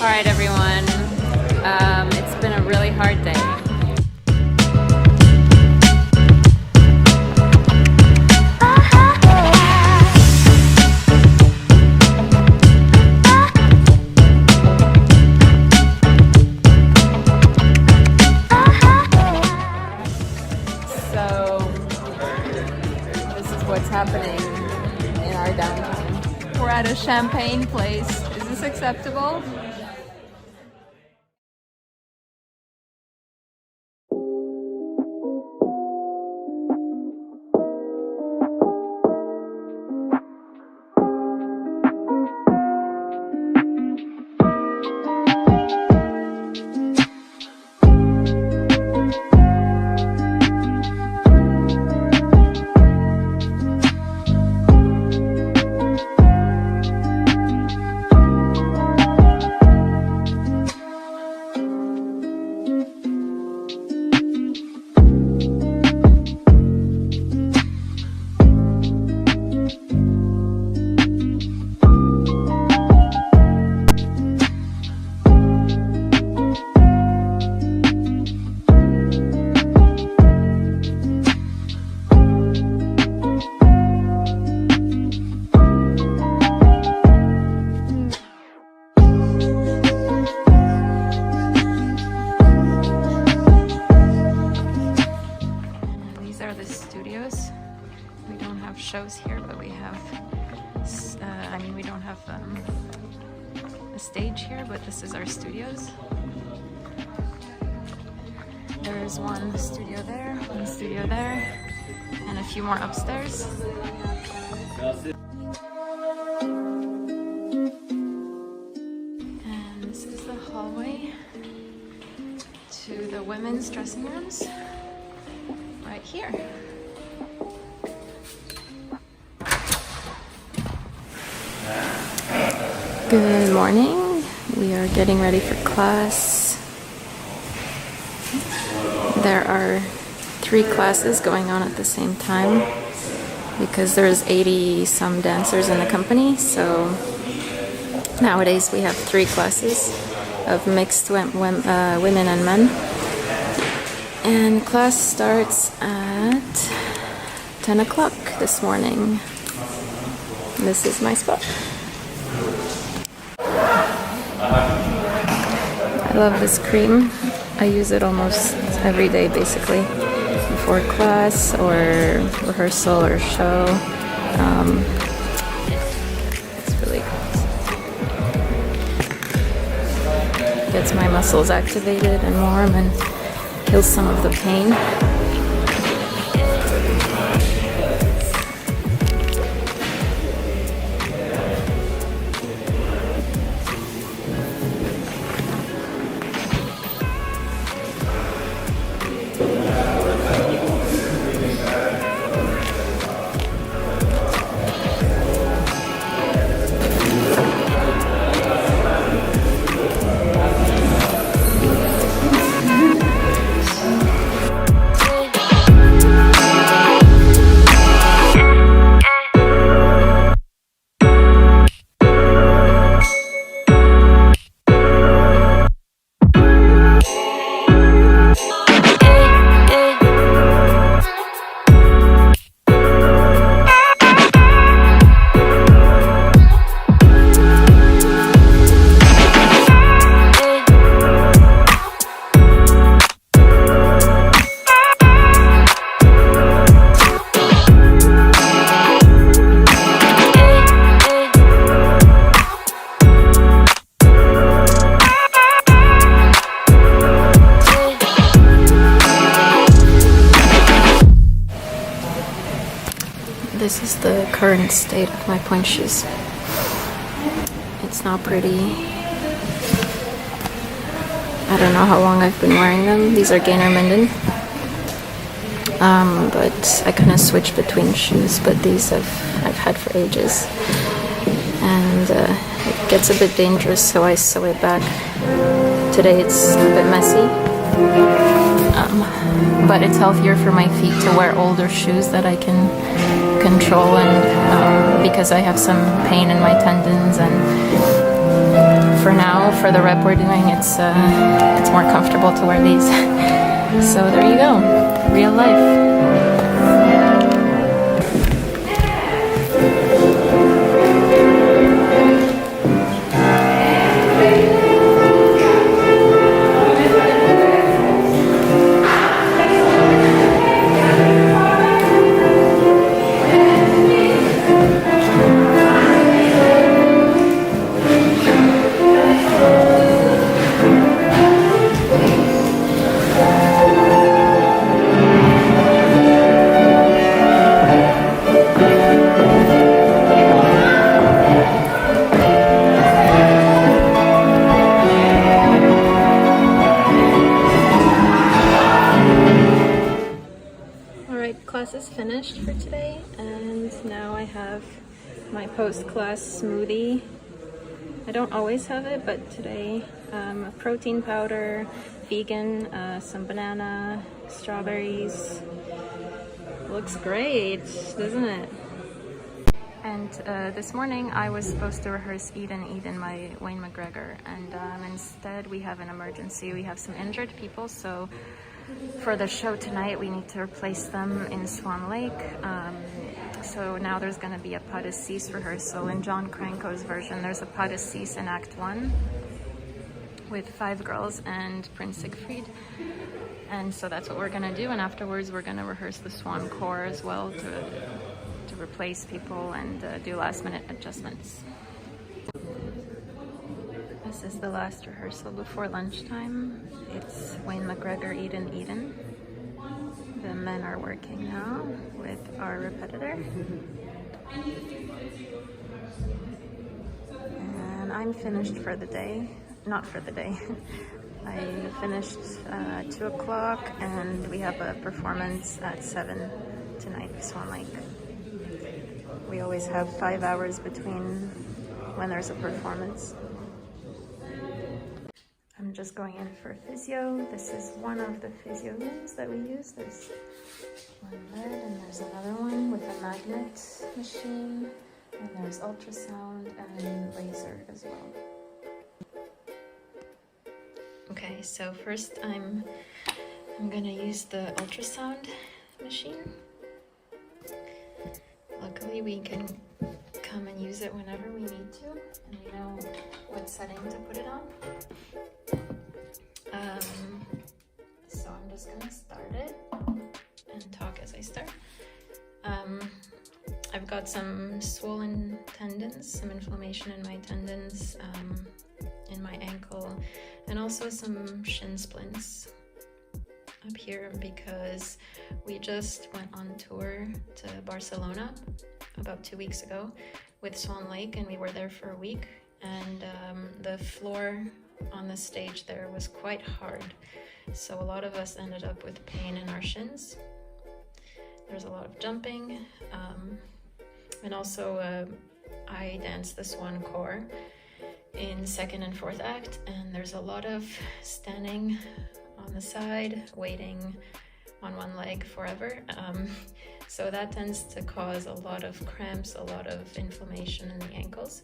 Alright everyone, it's been a really hard day. So, this is what's happening in our downtown. We're at a champagne place. Is this acceptable? Shows here, but we have we don't have a stage here, but this is our studios. There's one studio there, one studio there, and a few more upstairs. And this is the hallway to the women's dressing rooms right here. Good morning. We are getting ready for class. There are 3 classes going on at the same time because there's 80 some dancers in the company, so nowadays we have 3 classes of mixed women and men. And class starts at 10 o'clock this morning. This is my spot. I love this cream. I use it almost every day basically, before class or rehearsal or show. It's really good. Gets my muscles activated and warm and kills some of the pain. This is the current state of my pointe shoes. It's not pretty. I don't know how long I've been wearing them. These are Gainer Minden. But I kind of switch between shoes, but these I've had for ages. And it gets a bit dangerous, so I sew it back. Today it's a bit messy. But it's healthier for my feet to wear older shoes that I can control, and because I have some pain in my tendons and for now, for the rep we're doing, it's more comfortable to wear these. So there you go, real life. Class is finished for today, and now I have my post-class smoothie. I don't always have it, but today a protein powder, vegan, some banana, strawberries. Looks great, doesn't it? And this morning I was supposed to rehearse Eden by Wayne McGregor, and instead we have an emergency. We have some injured people, so for the show tonight we need to replace them in Swan Lake. So now there's going to be a pas de six rehearsal. In John Cranko's version there's a pas de six in Act 1 with 5 girls and Prince Siegfried, and so that's what we're going to do, and afterwards we're going to rehearse the Swan Corps as well to replace people and do last minute adjustments. This is the last rehearsal before lunchtime. It's Wayne McGregor, Eden. The men are working now with our repetitor. And I'm finished for the day. Not for the day. I finished at 2 o'clock, and we have a performance at 7 tonight, Swan Lake. We always have 5 hours between when there's a performance. I'm just going in for physio. This is one of the physio rooms that we use. There's one bed, and there's another one with a magnet machine, and there's ultrasound and laser as well. Okay, so first I'm gonna use the ultrasound machine. Luckily we can come and use it whenever we need to, and we know what setting to put it on. So I'm just gonna start it and talk as I start. I've got some swollen tendons, some inflammation in my tendons, in my ankle, and also some shin splints up here because we just went on tour to Barcelona about 2 weeks ago with Swan Lake, and we were there for a week, and the floor on the stage there was quite hard, so a lot of us ended up with pain in our shins. There's a lot of jumping, and also I danced the Swan Corps in 2nd and 4th act, and there's a lot of standing on the side, waiting on one leg forever, so that tends to cause a lot of cramps, a lot of inflammation in the ankles.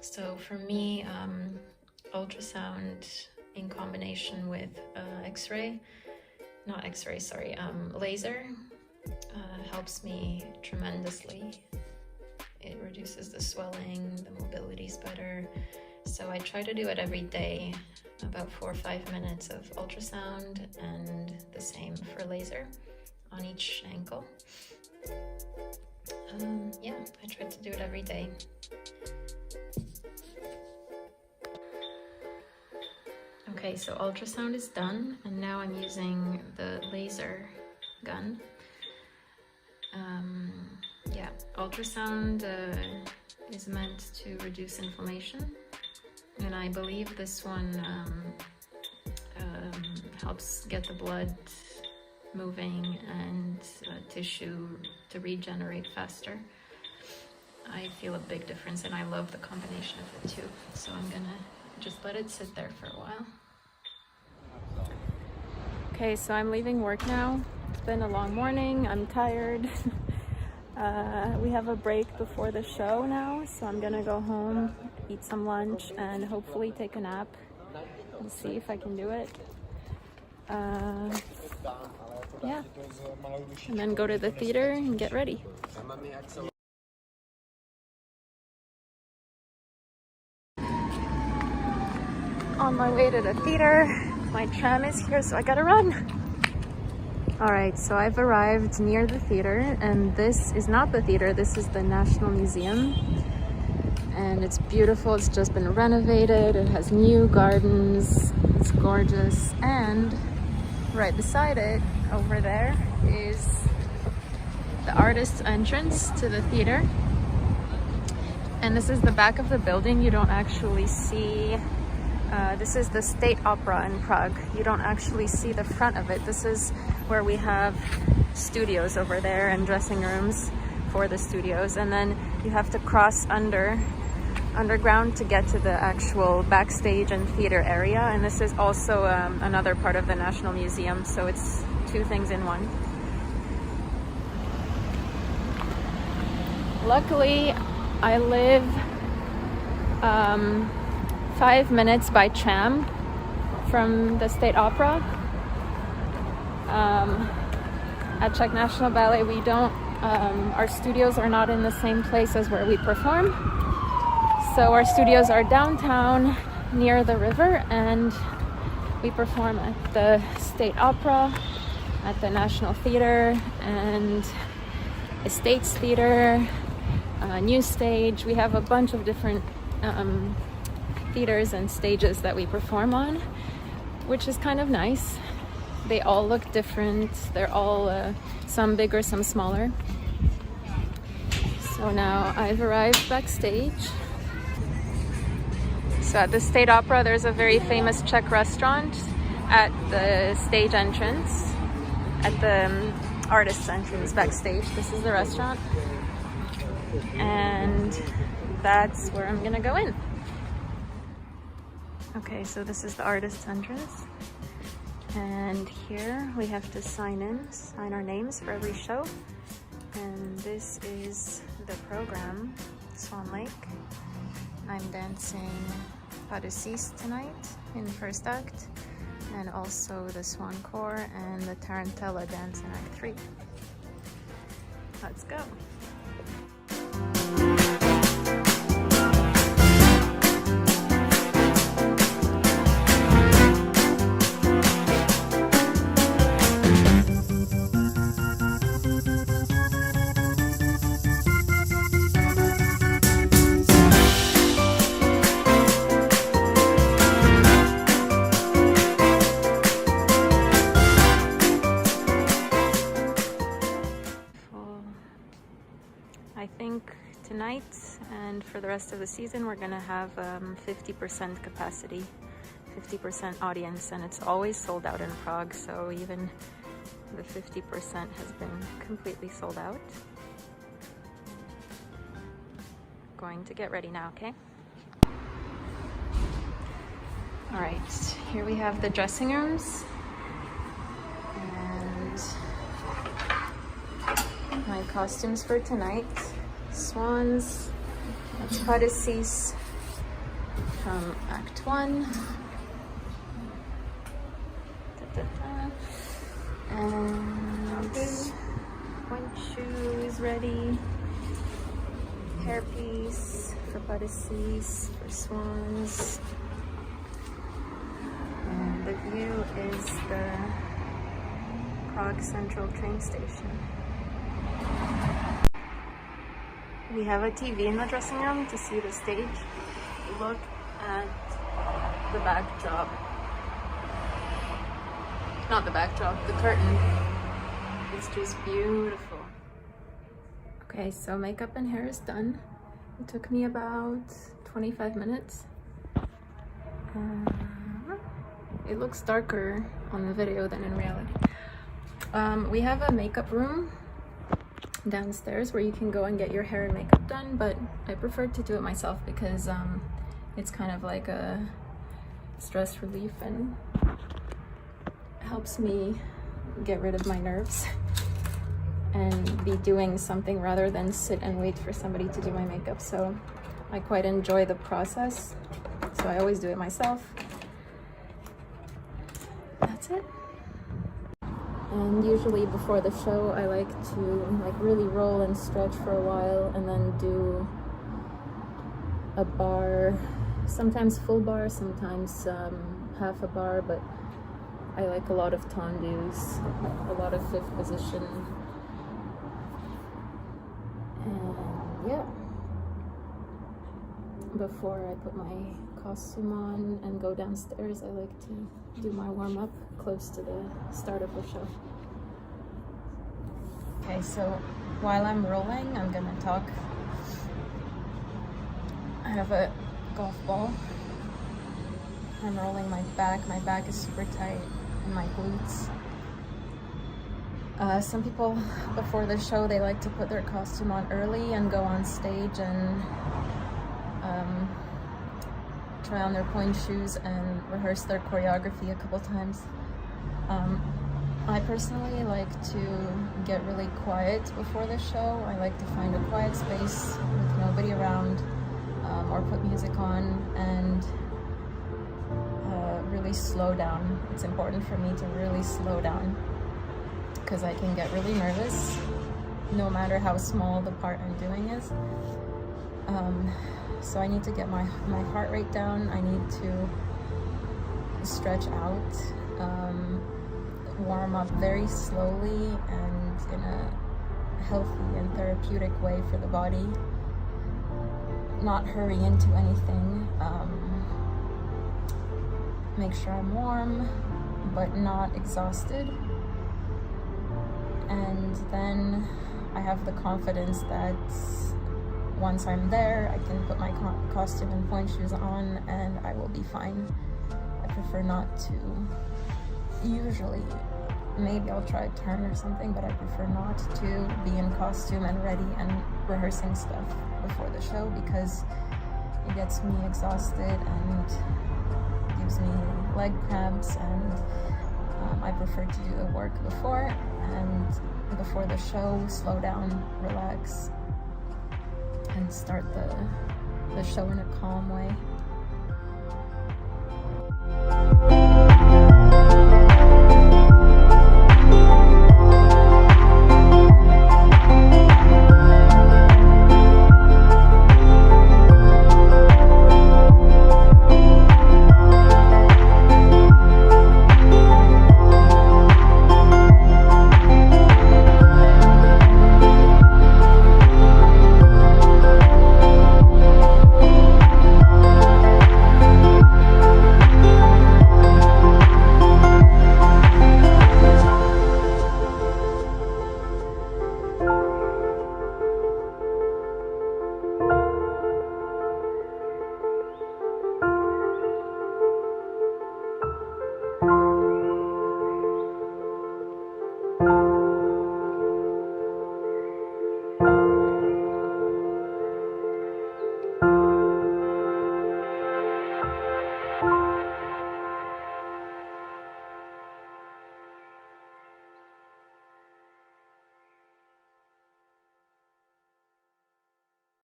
So for me, ultrasound in combination with laser helps me tremendously. It reduces the swelling, the mobility's better. So I try to do it every day, about 4 or 5 minutes of ultrasound, and the same for laser on each ankle. Yeah, I try to do it every day. Okay, so ultrasound is done, and now I'm using the laser gun. Yeah, ultrasound is meant to reduce inflammation, and I believe this one helps get the blood moving and tissue to regenerate faster. I feel a big difference, and I love the combination of the two, so I'm gonna just let it sit there for a while. Okay, so I'm leaving work now. It's been a long morning, I'm tired. We have a break before the show now, so I'm gonna go home, eat some lunch, and hopefully take a nap and see if I can do it. Yeah, and then go to the theater and get ready. On my way to the theater, my tram is here, so I gotta run. Alright, so I've arrived near the theater, and this is not the theater, this is the National Museum. And it's beautiful, it's just been renovated, it has new gardens, it's gorgeous. And right beside it, over there, is the artist's entrance to the theater. And this is the back of the building. You don't actually see, this is the State Opera in Prague. You don't actually see the front of it. This is where we have studios over there and dressing rooms for the studios. And then you have to cross underground to get to the actual backstage and theater area. And this is also another part of the National Museum. So it's two things in one. Luckily, I live 5 minutes by tram from the State Opera. At Czech National Ballet, we don't, our studios are not in the same place as where we perform. So our studios are downtown near the river, and we perform at the State Opera, at the National Theatre, and Estates Theatre, New Stage. We have a bunch of different theaters and stages that we perform on, which is kind of nice. They all look different. They're all some bigger, some smaller. So now I've arrived backstage. So at the State Opera, there's a very famous Czech restaurant at the stage entrance, at the artist's entrance backstage. This is the restaurant. And that's where I'm gonna go in. Okay, so this is the artist's entrance. And here we have to sign our names for every show. And this is the program, Swan Lake. I'm dancing Pas de Six tonight in the first act, and also the Swan Corps and the Tarantella dance in Act 3. Let's go. I think tonight and for the rest of the season we're gonna have 50% capacity, 50% audience, and it's always sold out in Prague, so even the 50% has been completely sold out. Going to get ready now, okay? All right, here we have the dressing rooms and my costumes for tonight. Swans, that's Pas de Six from Act 1. And pointe shoes ready. Hairpiece for Pas de Six, for Swans. And the view is the Prague Central train station. We have a TV in the dressing room to see the stage. Look at the backdrop. Not the backdrop, the curtain. It's just beautiful. Okay, so makeup and hair is done. It took me about 25 minutes. It looks darker on the video than in reality. We have a makeup room downstairs where you can go and get your hair and makeup done, but I prefer to do it myself because it's kind of like a stress relief and helps me get rid of my nerves. and be doing something rather than sit and wait for somebody to do my makeup. So I quite enjoy the process, so I always do it myself. That's it. And usually before the show I like to like really roll and stretch for a while and then do a bar, sometimes full bar, sometimes half a bar, but I like a lot of tendus, a lot of fifth position. And yeah, before I put my costume on and go downstairs, I like to do my warm-up close to the start of the show. Okay, so while I'm rolling, I'm gonna talk. I have a golf ball. I'm rolling my back. My back is super tight and my glutes. Some people before the show, they like to put their costume on early and go on stage and try on their pointe shoes and rehearse their choreography a couple times. I personally like to get really quiet before the show. I like to find a quiet space with nobody around, or put music on and really slow down. It's important for me to really slow down because I can get really nervous no matter how small the part I'm doing is. So I need to get my heart rate down. I need to stretch out, warm up very slowly and in a healthy and therapeutic way for the body. Not hurry into anything. Make sure I'm warm, but not exhausted. And then I have the confidence that once I'm there, I can put my costume and pointe shoes on and I will be fine. I prefer not to. Usually, maybe I'll try a turn or something, but I prefer not to be in costume and ready and rehearsing stuff before the show because it gets me exhausted and gives me leg cramps, and I prefer to do the work before, and before the show, slow down, relax, and start the show in a calm way.